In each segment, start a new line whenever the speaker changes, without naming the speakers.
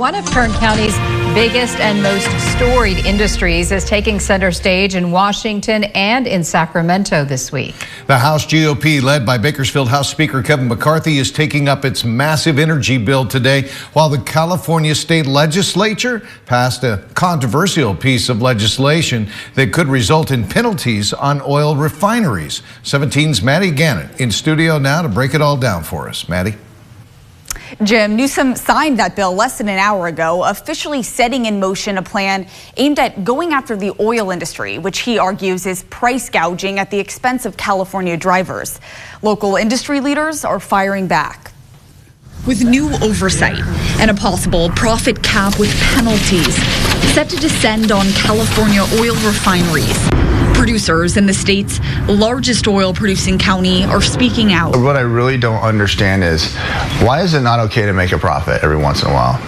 One of Kern County's biggest and most storied industries is taking center stage in Washington and in Sacramento this week.
The House GOP, led by Bakersfield House Speaker Kevin McCarthy, is taking up its massive energy bill today, while the California state legislature passed a controversial piece of legislation that could result in penalties on oil refineries. 17's Maddie Gannett in studio now to break it all down for us. Maddie.
Jim, Newsom signed that bill less than an hour ago, officially setting in motion a plan aimed at going after the oil industry, which he argues is price gouging at the expense of California drivers. Local industry leaders are firing back.
With new oversight and a possible profit cap with penalties set to descend on California oil refineries, producers in the state's largest oil-producing county are speaking out.
What I really don't understand is, why is it not okay to make a profit every once in a while?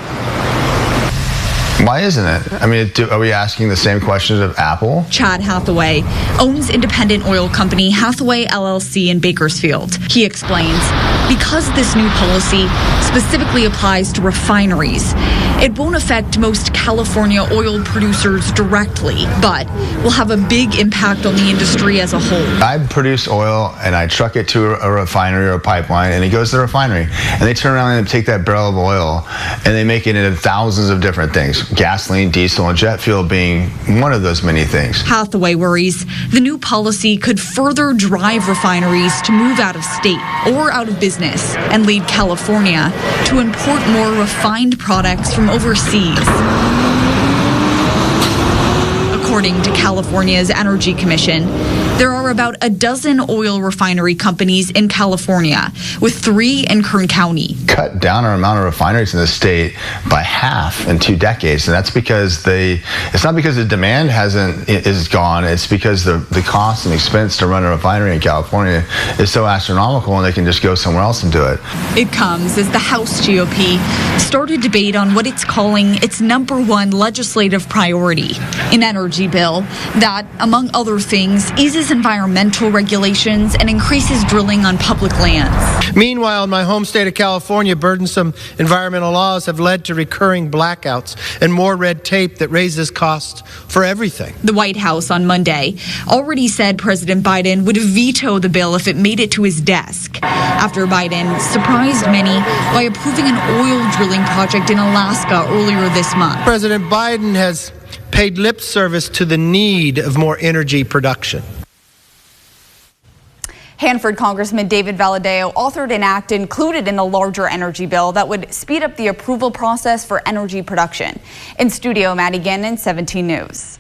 Why isn't it? I mean, are we asking the same questions of Apple?
Chad Hathaway owns independent oil company Hathaway LLC in Bakersfield. He explains, because this new policy specifically applies to refineries, it won't affect most California oil producers directly, but will have a big impact on the industry as a whole.
I produce oil and I truck it to a refinery or a pipeline, and it goes to the refinery, and they turn around and take that barrel of oil and they make it into thousands of different things. Gasoline, diesel, and jet fuel being one of those many things.
Hathaway worries the new policy could further drive refineries to move out of state or out of business and lead California to import more refined products from overseas. According to California's Energy Commission, there are about a dozen oil refinery companies in California, with 3 in Kern County.
Cut down our amount of refineries in the state by half in 2 decades, and that's because it's not because the demand is gone, it's because the cost and expense to run a refinery in California is so astronomical, and they can just go somewhere else and do it.
It comes as the House GOP started debate on what it's calling its #1 legislative priority, an energy bill that, among other things, eases environmental regulations and increases drilling on public lands.
Meanwhile, in my home state of California, burdensome environmental laws have led to recurring blackouts and more red tape that raises costs for everything.
The White House on Monday already said President Biden would veto the bill if it made it to his desk, after Biden surprised many by approving an oil drilling project in Alaska earlier this month.
President Biden has paid lip service to the need of more energy production.
Hanford Congressman David Valadao authored an act included in the larger energy bill that would speed up the approval process for energy production. In studio, Maddie Gannon, 17 News.